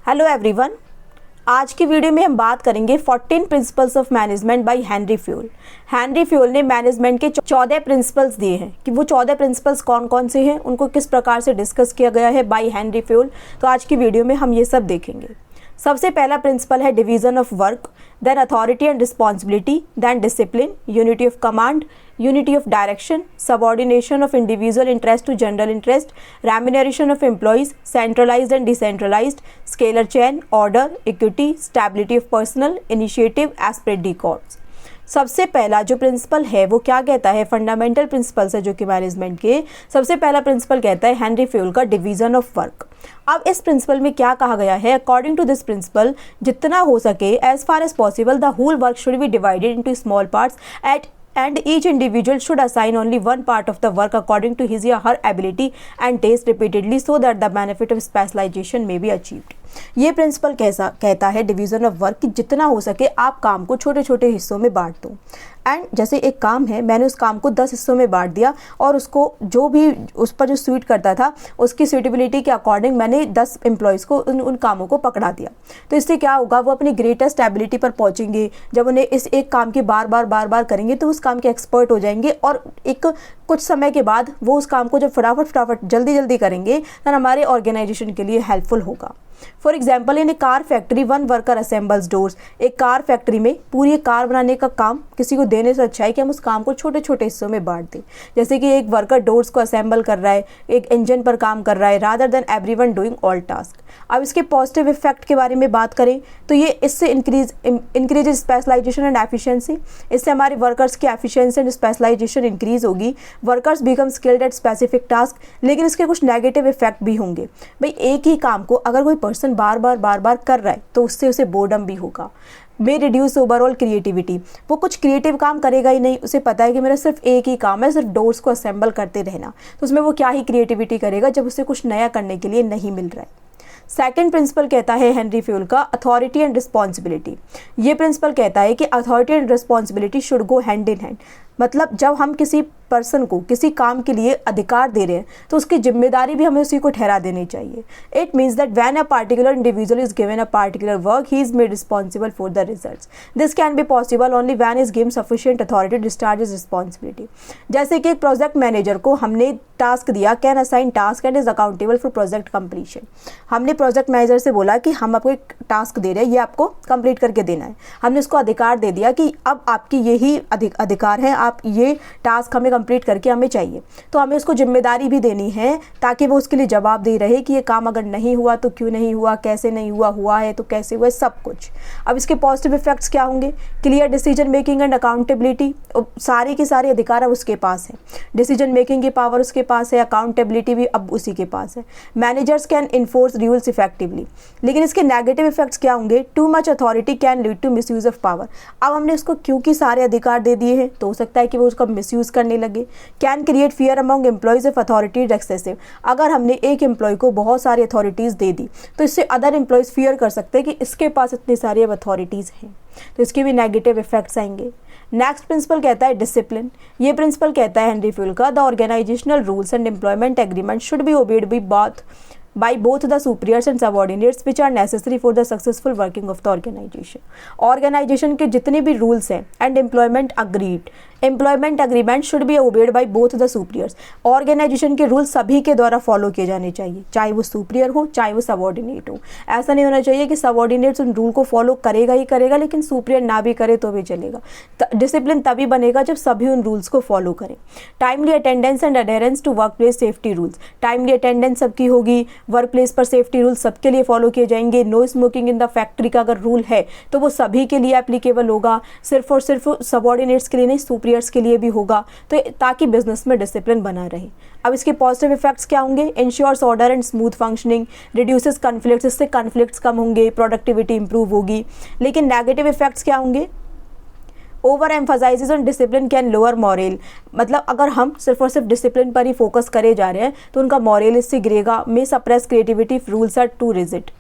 Hello everyone, आज की video में हम बात करेंगे 14 principles of management by Henry fuel. Henry fuel ने मैनेजमेंट के 14 प्रिंसिपल्स दिए हैं कि वो 14 प्रिंसिपल्स कौन कौन से हैं, उनको किस प्रकार से डिस्कस किया गया है बाय हेनरी फ्यूल। तो आज की वीडियो में हम ये सब देखेंगे। सबसे पहला प्रिंसिपल है division of work, then authority and responsibility, then discipline, unity of command, unity of direction, subordination of individual interest to general interest, remuneration of employees, centralized and decentralized, scalar chain, order, equity, stability of personal, initiative, aspect decodes। सबसे पहला जो principal है वो क्या कहता है, fundamental principles है जो कि मैनेजमेंट के। सबसे पहला प्रिंसिपल कहता है हेनरी फ्यूल का डिवीजन ऑफ वर्क। अब इस प्रिंसिपल में क्या कहा गया है, अकॉर्डिंग टू दिस प्रिंसिपल जितना हो सके as far as possible the whole work should be divided into small parts and each individual should assign only one part of the work according to his or her ability and taste repeatedly so that the benefit of specialization may be achieved। ये principal कैसा कहता है division of work कि जितना हो सके आप काम को छोटे छोटे हिस्सों में बांट दो। एंड जैसे एक काम है, मैंने उस काम को 10 हिस्सों में बांट दिया और उसको जो भी उस पर जो सूट करता था उसकी सूटेबिलिटी के अकॉर्डिंग मैंने 10 एम्प्लॉयज़ को उन कामों को पकड़ा दिया। तो इससे क्या होगा, वो अपनी ग्रेटेस्ट एबिलिटी पर पहुंचेंगे। जब उन्हें इस एक काम की बार बार करेंगे तो उस काम के एक्सपर्ट हो जाएंगे और एक कुछ समय के बाद वो उस काम को जब फटाफट जल्दी करेंगे तो हमारे ऑर्गेनाइजेशन के लिए हेल्पफुल होगा। For example, in A car factory one worker assembles doors. एक कार फैक्ट्री में पूरी कार बनाने का काम किसी को देने से अच्छा है कि हम उस काम को छोटे छोटे हिस्सों में बांट दें। जैसे कि एक वर्कर डोर्स को असेंबल कर रहा है, एक इंजन पर काम कर रहा है, rather than everyone doing all task. अब इसके पॉजिटिव इफेक्ट के बारे में बात करें तो ये इससे इंक्रीज स्पेशलाइजेशन एंड एफिशिएंसी। इससे हमारे वर्कर्स की एफिशिएंसी एंड स्पेशलाइजेशन इंक्रीज होगी। Workers become skilled at specific task. लेकिन इसके कुछ नेगेटिव इफेक्ट भी होंगे। भाई, एक ही काम को अगर कोई पर्सन बार बार कर रहा है तो उससे उसे बोर्डम भी होगा। मे रिड्यूस ओवरऑल क्रिएटिविटी। वो कुछ क्रिएटिव काम करेगा ही नहीं। उसे पता है कि मेरा सिर्फ एक ही काम है, सिर्फ डोर्स को असेंबल करते रहना, तो उसमें वो क्या ही क्रिएटिविटी करेगा जब उसे कुछ नया करने के लिए नहीं मिल रहा है। सेकेंड प्रिंसिपल कहता है हेनरी फ्यूल का अथॉरिटी एंड रिस्पॉन्सिबिलिटी। ये प्रिंसिपल कहता है कि authority and responsibility should go hand in hand. मतलब जब हम किसी पर्सन को किसी काम के लिए अधिकार दे रहे हैं तो उसकी जिम्मेदारी भी हमें उसी को ठहरा देनी चाहिए। It means that when a particular individual is given a particular work he is made responsible for the results. This can be possible only when is given sufficient authority to discharge his responsibility. जैसे कि एक project manager को हमने task दिया, can assign task and is accountable for project completion. हमने project manager से बोला कि हम आपको एक टास्क दे रहे हैं, ये आपको कंप्लीट करके देना है। हमने उसको अधिकार दे दिया कि अब आपकी यही अधिकार है, आप ये टास्क हमें कंप्लीट करके हमें चाहिए। तो हमें उसको जिम्मेदारी भी देनी है ताकि वो उसके लिए जवाबदेह रहे कि ये काम अगर नहीं हुआ तो क्यों नहीं हुआ, कैसे नहीं हुआ, हुआ है तो कैसे हुआ, सब कुछ। अब इसके पॉजिटिव इफेक्ट्स क्या होंगे, clear decision making and accountability. सारे के सारे अधिकार अब उसके पास है। डिसीजन मेकिंग की पावर उसके पास है, अकाउंटेबिलिटी भी अब उसी के पास है। Managers can enforce rules effectively. लेकिन इसके नेगेटिव इफेक्ट्स क्या होंगे, too much authority can lead to misuse of power. अब हमने उसको क्योंकि सारे अधिकार दे दिए हैं तो हो सकता है कि वो उसका मिसयूज करने लगे। Can create fear among employees of authority excessive. अगर हमने एक एम्प्लॉय को बहुत सारी अथॉरिटीज़ दे दी तो इससे अदर एम्प्लॉयज़ फियर कर सकते हैं कि इसके पास इतनी सारी अब अथॉरिटीज़ हैं, तो इसके भी नेगेटिव इफेक्ट्स आएंगे। नेक्स्ट प्रिंसिपल कहता है डिसिप्लिन। ये प्रिंसिपल कहता है हेनरी फ्यूल का the organisational rules and employment agreement should be obeyed by both the superiors and subordinates which are necessary for the successful working of the organization। Organisation के जितने भी rules हैं and employment agreement should be obeyed by both the superiors. Organisation के rule सभी के द्वारा follow किए जाने चाहिए, चाहे वो सुपीरियर हो चाहे वो सबऑर्डिनेट हो। ऐसा नहीं होना चाहिए कि सबऑर्डिनेट्स उन रूल को फॉलो करेगा ही करेगा लेकिन सुपीरियर ना भी करे तो भी चलेगा। डिसिप्लिन तभी बनेगा जब सभी उन रूल्स को फॉलो करें। Timely attendance and adherence to work place safety rules. Timely attendance सबकी होगी, वर्क प्लेस पर सेफ्टी रूल सबके लिए फॉलो किए जाएंगे। No smoking in the factory का अगर रूल है तो वो सभी के लिए एप्लीकेबल होगा, सिर्फ और सिर्फ सबऑर्डिनेट्स के लिए नहीं, सुपीरियर्स के लिए भी होगा, तो ताकि बिजनेस में डिसिप्लिन बना रहे। अब इसके पॉजिटिव इफेक्ट्स क्या होंगे, ensures order and smooth functioning, reduces conflicts, इससे कन्फ्लिक्ट्स कम होंगे, प्रोडक्टिविटी इंप्रूव होगी। लेकिन नेगेटिव इफेक्ट्स क्या होंगे, over emphasises on discipline can lower morale. मतलब अगर हम सिर्फ और सिर्फ डिसिप्लिन पर ही फोकस करे जा रहे हैं तो उनका मॉरल इससे गिरेगा। May suppress creativity if rules are too rigid.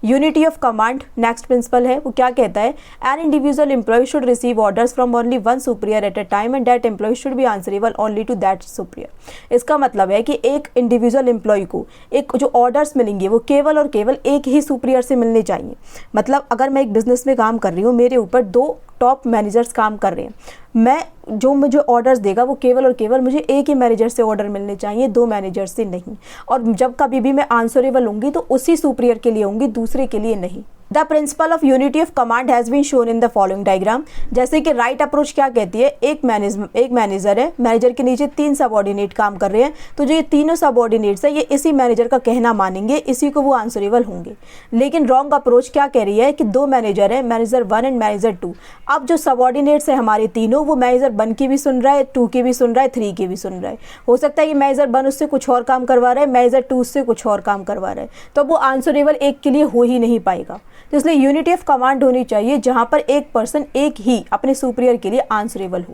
Unity of command next principle है, वो क्या कहता है, an individual employee should receive orders from only one superior at a time and that employee should be answerable only to that superior. इसका मतलब है कि एक इंडिविजुअल एम्प्लॉय को एक जो ऑर्डर्स मिलेंगे वो केवल और केवल एक ही सुपीरियर से मिलने चाहिए। मतलब अगर मैं एक बिजनेस में काम कर रही हूँ, मेरे ऊपर 2 टॉप मैनेजर्स काम कर रहे हैं, मैं जो मुझे ऑर्डर्स देगा वो केवल और केवल मुझे एक ही मैनेजर से ऑर्डर मिलने चाहिए, 2 मैनेजर से नहीं। और जब कभी भी मैं आंसरेबल होंगी तो उसी सुपीरियर के लिए होंगी, दूसरे के लिए नहीं। The principle of unity of command has been shown in the following diagram. जैसे कि राइट अप्रोच क्या कहती है, एक मैनेजर है, मैनेजर के नीचे 3 सबऑर्डिनेट काम कर रहे हैं, तो जो ये तीनों सबऑर्डिनेट्स है ये इसी मैनेजर का कहना मानेंगे, इसी को वो आंसरेबल होंगे। लेकिन रॉन्ग अप्रोच क्या कह रही है कि 2 मैनेजर है, मैनेजर 1 एंड मैनेजर 2। अब जो सबऑर्डिनेट्स है हमारे तीनों, वो मैनेजर 1 की भी सुन रहा है, 2 की भी सुन रहा है, 3 की भी सुन रहा है। हो सकता है कि मैनेजर 1 उससे कुछ और काम करवा रहा है, मैनेजर 2 उससे कुछ और काम करवा रहा है, तो वो आंसरेबल एक के लिए हो ही नहीं पाएगा। तो इसलिए यूनिटी ऑफ कमांड होनी चाहिए जहां पर एक पर्सन एक ही अपने सुपीरियर के लिए आंसरेबल हो।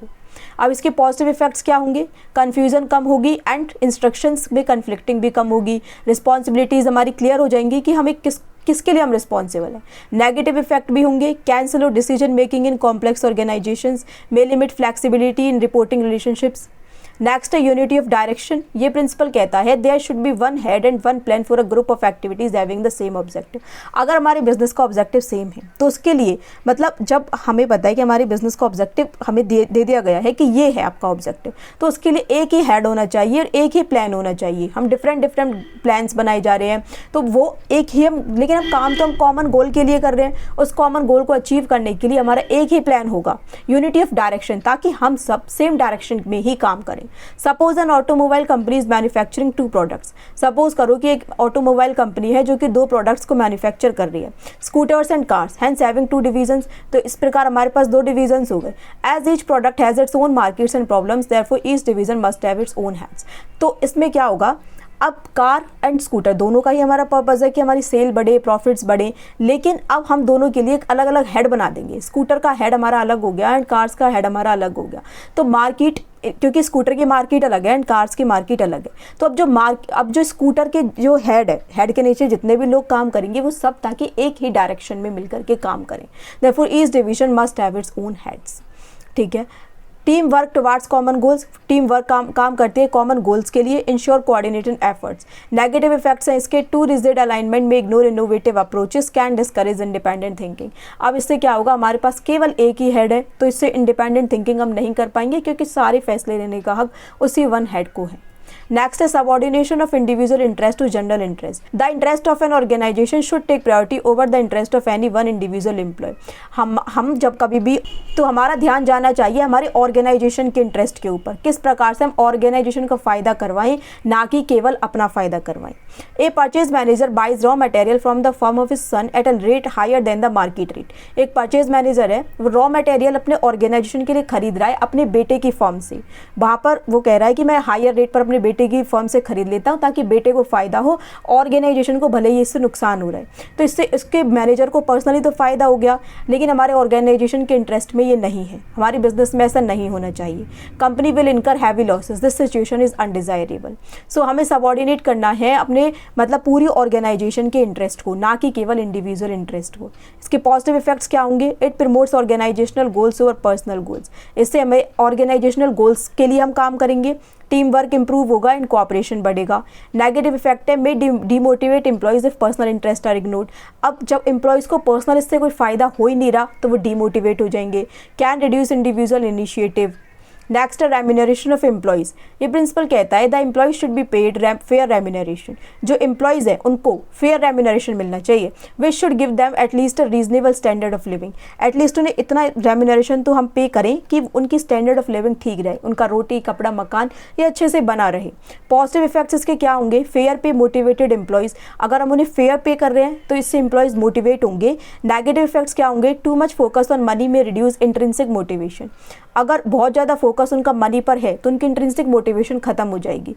अब इसके पॉजिटिव इफेक्ट्स क्या होंगे, कन्फ्यूजन कम होगी एंड इंस्ट्रक्शंस में कन्फ्लिक्टिंग भी कम होगी, रिस्पॉन्सिबिलिटीज हमारी क्लियर हो जाएंगी कि हमें किसके लिए हम रिस्पॉन्सिबल हैं। नेगेटिव इफेक्ट भी होंगे, कैंसिल और decision making in complex organisations, may limit flexibility in reporting relationships. Next है यूनिटी ऑफ डायरेक्शन। ये प्रिंसिपल कहता है there should be one head and one plan for a group of activities having the same objective. अगर हमारे business का objective same है तो उसके लिए मतलब जब हमें पता है कि हमारे बिजनेस का ऑब्जेक्टिव हमें दे दिया गया है कि ये है आपका ऑब्जेक्टिव, तो उसके लिए एक ही हेड होना चाहिए और एक ही प्लान होना चाहिए। हम डिफरेंट प्लान्स बनाए जा रहे हैं तो वो एक ही लेकिन हम काम तो हम कॉमन गोल के लिए कर रहे हैं, उस कॉमन गोल को अचीव करने के लिए हमारा एक ही प्लान होगा, यूनिटी ऑफ डायरेक्शन, ताकि हम सब सेम डायरेक्शन में ही काम करें। Suppose an automobile company is manufacturing 2 products. Suppose करो कि एक ऑटोमोबाइल कंपनी है जो कि 2 प्रोडक्ट्स को मैन्युफैक्चर कर रही है, scooters and cars, hence having 2 divisions. तो इस प्रकार हमारे पास 2 डिवीजन्स हो गए। As each product has its own markets and problems, therefore each division must have its own heads. तो इसमें क्या होगा, अब कार एंड स्कूटर दोनों का ही हमारा पर्पज़ है कि हमारी सेल बढ़े, प्रॉफिट्स बढ़े, लेकिन अब हम दोनों के लिए एक अलग अलग हेड बना देंगे। स्कूटर का हेड हमारा अलग हो गया एंड कार्स का हेड हमारा अलग हो गया। तो मार्केट, क्योंकि स्कूटर की मार्केट अलग है एंड कार्स की मार्केट अलग है, तो अब जो स्कूटर के जो हेड है, हेड के नीचे जितने भी लोग काम करेंगे वो सब ताकि एक ही डायरेक्शन में मिलकर के काम करें। Therefore each division must have its own heads. ठीक है। Team work towards common goals. Team work काम करती है कॉमन गोल्स के लिए। Ensure coordinated efforts. Negative effects हैं इसके, टू रिजिड अलाइनमेंट में ignore innovative approaches, can discourage independent thinking. अब इससे क्या होगा, हमारे पास केवल एक ही हेड है तो इससे इंडिपेंडेंट थिंकिंग हम नहीं कर पाएंगे, क्योंकि सारे फैसले लेने का हक उसी वन हेड को है। नेक्स्ट है subordination of individual interest to general interest. The interest of an organisation should take priority over the interest of any one individual employee. हम जब कभी भी, तो हमारा ध्यान जाना चाहिए हमारे ऑर्गेनाइजेशन के इंटरेस्ट के ऊपर, किस प्रकार से हम ऑर्गेनाइजेशन का फायदा करवाएं, ना कि केवल अपना फायदा करवाएं। A purchase manager buys raw material from the firm of his son at a rate higher than the market rate. एक परचेज मैनेजर है, वो रॉ मटेरियल अपने ऑर्गेनाइजेशन के लिए खरीद रहा है अपने बेटे की फर्म से। वहाँ पर वो कह रहा है कि मैं हायर रेट पर अपने बेटे की फर्म से खरीद लेता हूं ताकि बेटे को फायदा हो, ऑर्गेनाइजेशन को भले ही इससे नुकसान हो रहा है। तो इससे इसके मैनेजर को पर्सनली तो फायदा हो गया, लेकिन हमारे ऑर्गेनाइजेशन के इंटरेस्ट में ये नहीं है। हमारे बिजनेस में ऐसा नहीं होना चाहिए। Company will incur heavy losses, this situation is undesirable. So हमें सबऑर्डिनेट करना है अपने मतलब पूरी ऑर्गेनाइजेशन के इंटरेस्ट को, ना कि केवल इंडिविजुअल इंटरेस्ट को। इसके पॉजिटिव इफेक्ट्स क्या होंगे, it promotes organisational goals over personal goals. इससे हमें ऑर्गेनाइजेशनल गोल्स के लिए हम काम करेंगे, टीम वर्क इंप्रूव होगा एंड कोऑपरेशन बढ़ेगा। नेगेटिव इफेक्ट है, may demotivate employees if personal interest are ignored. अब जब एम्प्लॉयज को पर्सनल इससे कोई फायदा हो ही नहीं रहा तो वो डीमोटिवेट हो जाएंगे। Can reduce individual initiative. Next है रेम्यूनरेशन ऑफ एम्प्लॉयज़। ये प्रिंसिपल कहता है the employees should be paid fair remuneration. जो एम्प्लॉयज़ है उनको फेयर रेम्यूनरेशन मिलना चाहिए। Which should give them at least a reasonable standard of living. At least उन्हें इतना रेम्यूनरेशन तो हम पे करें कि उनकी स्टैंडर्ड ऑफ लिविंग ठीक रहे, उनका रोटी कपड़ा मकान ये अच्छे से बना रहे। पॉजिटिव इफेक्ट्स इसके क्या होंगे, फेयर पे मोटिवेटेड एम्प्लॉयज़। अगर हम उन्हें फेयर पे कर रहे हैं तो इससे एम्प्लॉयज़ मोटिवेट होंगे। नेगेटिव इफेक्ट्स क्या होंगे, too much focus on money में रिड्यूस इंट्रिंसिक मोटिवेशन। अगर बहुत ज़्यादा फोकस उनका मनी पर है तो उनकी इंट्रिंसिक मोटिवेशन खत्म हो जाएगी।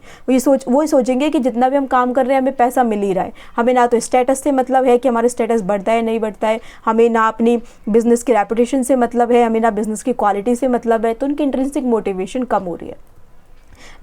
वो सोचेंगे कि जितना भी हम काम कर रहे हैं हमें पैसा मिल ही रहा है, हमें ना तो स्टेटस से मतलब है कि हमारा स्टेटस बढ़ता है नहीं बढ़ता है, हमें ना अपनी बिजनेस की रेपुटेशन से मतलब है, हमें ना बिजनेस की क्वालिटी से मतलब है, तो उनकी इंट्रिंसिक मोटिवेशन कम हो रही है।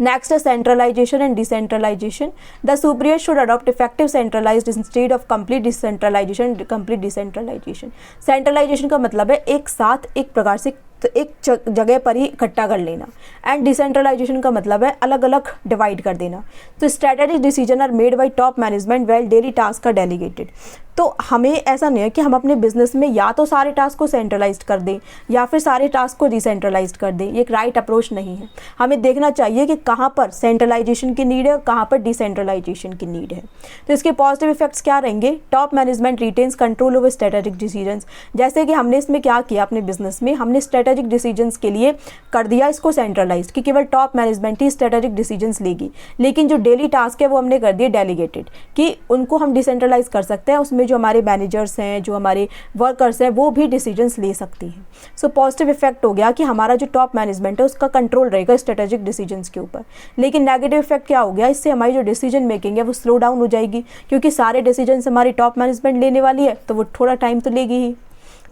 नेक्स्ट है centralisation and decentralisation. The superior should adopt effective centralised instead of complete decentralisation. Centralisation का मतलब है एक साथ एक प्रकार से तो एक जगह पर ही इकट्ठा कर लेना, एंड डिसेंट्रलाइजेशन का मतलब है अलग अलग डिवाइड कर देना। तो strategic decision are made by top management well daily task are delegated. तो हमें ऐसा नहीं है कि हम अपने बिजनेस में या तो सारे टास्क को सेंट्रलाइज्ड कर दें या फिर सारे टास्क को डिसेंट्रलाइज्ड कर दें, ये एक राइट अप्रोच नहीं है। हमें देखना चाहिए कि कहाँ पर सेंट्रलाइजेशन की नीड है और कहाँ पर डिसेंट्रलाइजेशन की नीड है। तो इसके पॉजिटिव इफेक्ट्स क्या रहेंगे? Top management retains control over strategic decisions. जैसे कि हमने इसमें क्या किया, अपने बिजनेस में हमने स्ट्रेटेजिक डिसीजंस के लिए कर दिया इसको सेंट्रलाइज्ड कि केवल टॉप मैनेजमेंट ही स्ट्रेटेजिक डिसीजंस लेगी, लेकिन जो डेली टास्क है वो हमने कर दिए डेलीगेटेड कि उनको हम डिसेंट्रलाइज कर सकते हैं, उसमें जो हमारे मैनेजर्स हैं, जो हमारे वर्कर्स हैं, वो भी डिसीजंस ले सकती हैं। सो पॉजिटिव इफेक्ट हो गया कि हमारा जो टॉप मैनेजमेंट है उसका कंट्रोल रहेगा स्ट्रेटेजिक डिसीजंस के ऊपर। लेकिन नेगेटिव इफेक्ट क्या हो गया, इससे हमारी जो डिसीजन मेकिंग है वो स्लो डाउन हो जाएगी, क्योंकि सारे डिसीजंस हमारी टॉप मैनेजमेंट लेने वाली है तो वो थोड़ा टाइम तो लेगी ही।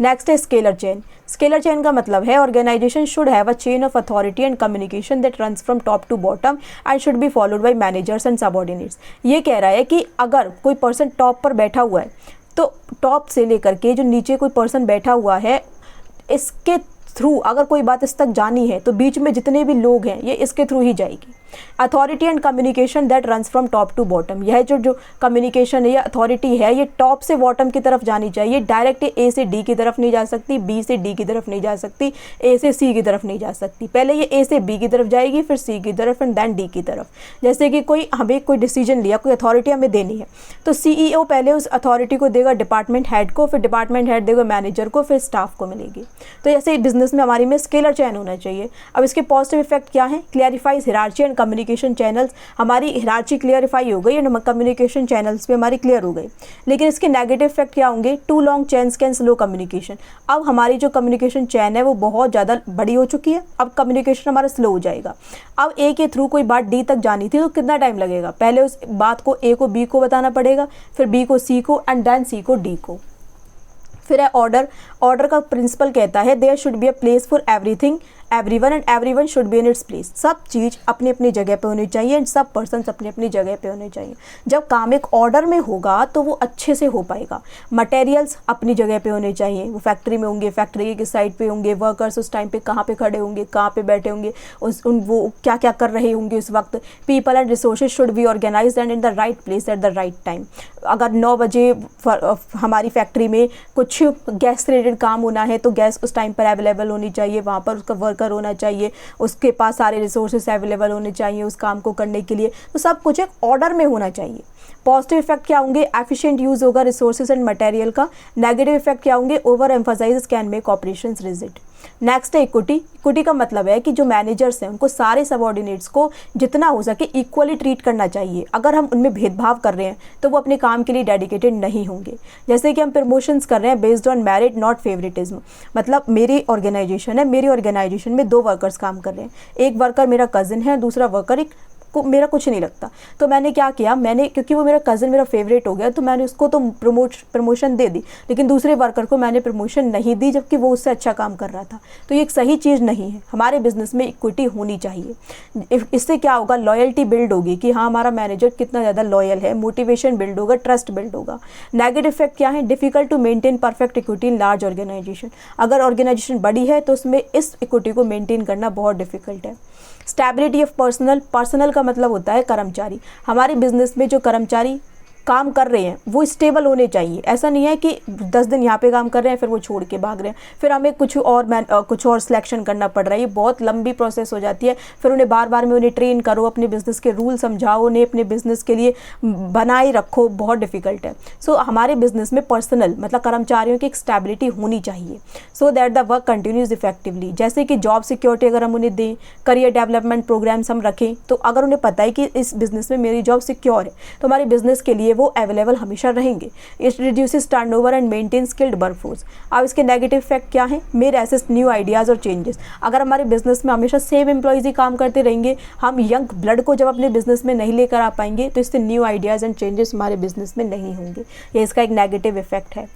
नेक्स्ट है स्केलर चेन। स्केलर चेन का मतलब है organisation should have a chain of authority and communication that runs from top to bottom and should be followed by managers and subordinates. ये कह रहा है कि अगर कोई पर्सन टॉप पर बैठा हुआ है तो टॉप से लेकर के जो नीचे कोई पर्सन बैठा हुआ है, इसके थ्रू अगर कोई बात इस तक जानी है तो बीच में जितने भी लोग हैं ये इसके थ्रू ही जाएगी। Authority and communication that runs from top to bottom, यह जो कम्युनिकेशन है या अथॉरिटी है ये टॉप से बॉटम की तरफ जानी चाहिए। डायरेक्ट ए से डी की तरफ नहीं जा सकती, बी से डी की तरफ नहीं जा सकती, ए से सी की तरफ नहीं जा सकती। पहले ये ए से बी की तरफ जाएगी, फिर सी की तरफ एंड देन डी की तरफ। जैसे कि हमें कोई डिसीजन लिया, कोई अथॉरिटी हमें देनी है तो CEO पहले उस अथॉरिटी को देगा डिपार्टमेंट हेड को, फिर डिपार्टमेंट हेड देगा मैनेजर को, फिर स्टाफ को मिलेगी। तो ऐसे बिजनेस में हमारी में स्केलर चेन होना चाहिए। अब इसके पॉजिटिव इफेक्ट क्या है? क्लियरिफाइज हिरार्ची एंड कम्युनिकेशन चैनल्स। हमारी हिरार्ची क्लियरिफाई हो गई एंड कम्युनिकेशन चैनल्स पे हमारी क्लियर हो गई। लेकिन इसके नेगेटिव इफेक्ट क्या होंगे? Too long chains can slow communication. अब हमारी जो कम्युनिकेशन चैन है वो बहुत ज़्यादा बड़ी हो चुकी है, अब कम्युनिकेशन हमारा स्लो हो जाएगा। अब ए के थ्रू कोई बात डी तक जानी थी तो कितना टाइम लगेगा? पहले उस बात को ए को बी को बताना पड़ेगा, फिर बी को सी को एंड देन सी को डी को। फिर है ऑर्डर। ऑर्डर का प्रिंसिपल कहता है there should be a place for everything everyone and everyone should be in its place. सब चीज़ अपनी अपनी जगह पे होनी चाहिए एंड सब पर्सन्स अपनी अपनी जगह पे होने चाहिए। जब काम एक ऑर्डर में होगा तो वो अच्छे से हो पाएगा। मटेरियल्स अपनी जगह पे होने चाहिए, वो फैक्ट्री में होंगे, फैक्ट्री के साइड पे होंगे, वर्कर्स उस टाइम पे कहाँ पे खड़े होंगे, कहाँ पे बैठे होंगे, वो क्या क्या कर रहे होंगे उस वक्त। People and resources should be organised and in the right place at the right time. अगर 9 बजे हमारी फैक्ट्री में कुछ गैस रिलेटेड काम होना है तो गैस उस टाइम पर अवेलेबल होनी चाहिए, वहाँ पर उसका वर्कर होना चाहिए, उसके पास सारे रिसोर्सेज अवेलेबल होने चाहिए उस काम को करने के लिए। तो सब कुछ एक ऑर्डर में होना चाहिए। पॉजिटिव इफेक्ट क्या होंगे? एफिशिएंट यूज होगा रिसोर्सेज एंड मटेरियल का। नेगेटिव इफेक्ट क्या होंगे? Over emphasise can make operations rigid. Next है इक्विटी। इक्विटी का मतलब है कि जो मैनेजर्स हैं उनको सारे सबऑर्डिनेट्स को जितना हो सके इक्वली ट्रीट करना चाहिए। अगर हम उनमें भेदभाव कर रहे हैं तो वो अपने काम के लिए डेडिकेटेड नहीं होंगे। जैसे कि हम प्रमोशंस कर रहे हैं based on merit not favouritism. मतलब मेरी ऑर्गेनाइजेशन है, मेरी ऑर्गेनाइजेशन में 2 वर्कर्स काम कर रहे हैं, एक वर्कर मेरा कजिन है, दूसरा वर्कर को मेरा कुछ नहीं लगता। तो मैंने क्या किया, क्योंकि वो मेरा कज़न मेरा फेवरेट हो गया तो मैंने उसको तो प्रमोशन दे दी, लेकिन दूसरे वर्कर को मैंने प्रमोशन नहीं दी जबकि वो उससे अच्छा काम कर रहा था। तो ये एक सही चीज़ नहीं है। हमारे बिजनेस में इक्विटी होनी चाहिए। इससे क्या होगा? लॉयल्टी बिल्ड होगी कि हाँ हमारा मैनेजर कितना ज़्यादा लॉयल है, मोटिवेशन बिल्ड होगा, ट्रस्ट बिल्ड होगा। नेगेटिव इफेक्ट क्या है? Difficult to maintain perfect equity in large organisation. अगर ऑर्गेनाइजेशन बड़ी है तो उसमें इस इक्विटी को मेंटेन करना बहुत डिफिकल्ट है। स्टेबिलिटी ऑफ पर्सनल का मतलब होता है कर्मचारी। हमारे बिजनेस में जो कर्मचारी काम कर रहे हैं वो स्टेबल होने चाहिए। ऐसा नहीं है कि 10 दिन यहाँ पे काम कर रहे हैं फिर वो छोड़ के भाग रहे हैं, फिर हमें कुछ और सिलेक्शन करना पड़ रहा है। ये बहुत लंबी प्रोसेस हो जाती है। फिर उन्हें बार बार में उन्हें ट्रेन करो, अपने बिजनेस के रूल समझाओ, उन्हें अपने बिजनेस के लिए बनाए रखो, बहुत डिफिकल्ट है। सो हमारे बिजनेस में पर्सनल मतलब कर्मचारियों की एक स्टेबिलिटी होनी चाहिए so that the work continues effectively. जैसे कि जॉब सिक्योरिटी अगर हम उन्हें दें, करियर डेवलपमेंट प्रोग्राम्स हम रखें, तो अगर उन्हें पता है कि इस बिजनेस में मेरी जॉब सिक्योर है तो हमारे बिजनेस के लिए वो अवेलेबल हमेशा रहेंगे। It reduces turnover and maintain skilled workforce. अब इसके नेगेटिव इफेक्ट क्या है? मेर एसेस न्यू आइडियाज़ और चेंजेस। अगर हमारे बिजनेस में हमेशा सेम एम्प्लॉयज़ ही काम करते रहेंगे, हम यंग ब्लड को जब अपने बिजनेस में नहीं लेकर आ पाएंगे तो इससे न्यू आइडियाज़ एंड चेंजेस हमारे बिजनेस में नहीं होंगे। ये इसका एक नेगेटिव इफेक्ट है।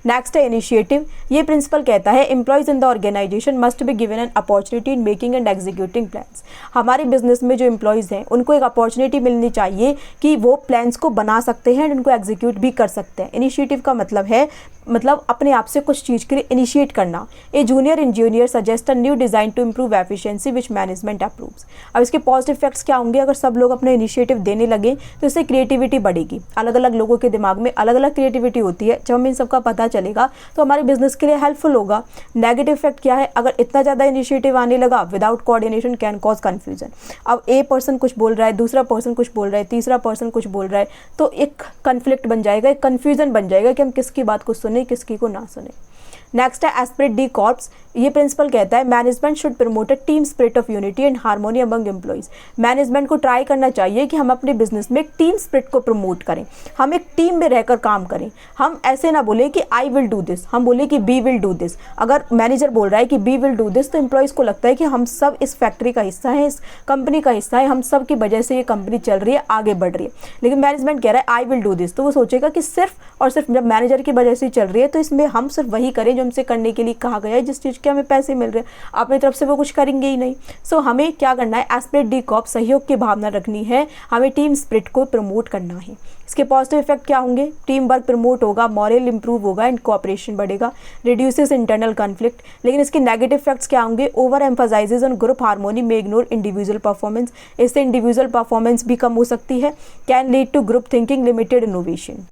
नेक्स्ट है इनिशिएटिव। ये प्रिंसिपल कहता है employees in the organisation must be given an opportunity in making and executing plans. हमारे बिजनेस में जो एम्प्लॉयज़ हैं उनको एक अपॉर्चुनिटी मिलनी चाहिए कि वो प्लान्स को बना सकते हैं, उनको एग्जीक्यूट भी कर सकते हैं। इनिशिएटिव का मतलब है अपने आप से कुछ चीज़ के लिए इनिशिएट करना। A junior engineer suggest a new design to improve efficiency which management approves. अब इसके पॉजिटिव इफेक्ट्स क्या होंगे? अगर सब लोग अपने इनिशिएटिव देने लगे तो इससे क्रिएटिविटी बढ़ेगी। अलग अलग लोगों के दिमाग में अलग अलग क्रिएटिविटी होती है, जब हमें इन सबका पता चलेगा तो हमारे बिजनेस के लिए हेल्पफुल होगा। नेगेटिव इफेक्ट क्या है? अगर इतना ज़्यादा इनिशिएटिव आने लगा without coordination can cause confusion. अब ए पर्सन कुछ बोल रहा है, दूसरा पर्सन कुछ बोल रहा है, तीसरा पर्सन कुछ बोल रहा है, तो एक कन्फ्लिक्ट बन जाएगा, एक कन्फ्यूजन बन जाएगा कि हम किसकी बात को सुने, किसकी को ना सुने। नेक्स्ट है एस्पिरिट डी कॉर्प्स। ये प्रिंसिपल कहता है management should promote a team spirit of unity and harmony among employees. Management को ट्राई करना चाहिए कि हम अपने बिजनेस में एक टीम स्पिरिट को प्रमोट करें, हम एक टीम में रहकर काम करें। हम ऐसे ना बोले कि आई विल डू दिस, हम बोले कि बी विल डू दिस। अगर मैनेजर बोल रहा है कि बी विल डू दिस तो एम्प्लॉइज को लगता है कि हम सब इस फैक्ट्री का हिस्सा है, इस कंपनी का हिस्सा है, हम सब की वजह से ये कंपनी चल रही है, आगे बढ़ रही है। लेकिन मैनेजमेंट कह रहा है आई विल डू दिस, तो वो सोचेगा कि सिर्फ और सिर्फ जब मैनेजर की वजह से चल रही है तो इसमें हम सिर्फ वही करें जो हमसे करने के लिए कहा गया है, जिस चीज़ के हमें पैसे मिल रहे हैं। अपनी तरफ से वो कुछ करेंगे ही नहीं। सो हमें क्या करना है? एस्पिरिट डी कॉर्प, सहयोग की भावना रखनी है, हमें टीम स्पिरिट को प्रमोट करना है। इसके पॉजिटिव इफेक्ट क्या होंगे? टीम वर्क प्रमोट होगा, मॉरल इंप्रूव होगा एंड कोऑपरेशन बढ़ेगा, रिड्यूसेस इंटरनल कॉन्फ्लिक्ट। लेकिन इसके नेगेटिव इफेक्ट्स क्या होंगे? Over emphasises on group harmony में इग्नोर इंडिविजुअल परफॉर्मेंस। इससे इंडिविजुअल परफॉर्मेंस भी कम हो सकती है। Can lead to group thinking, limited innovation.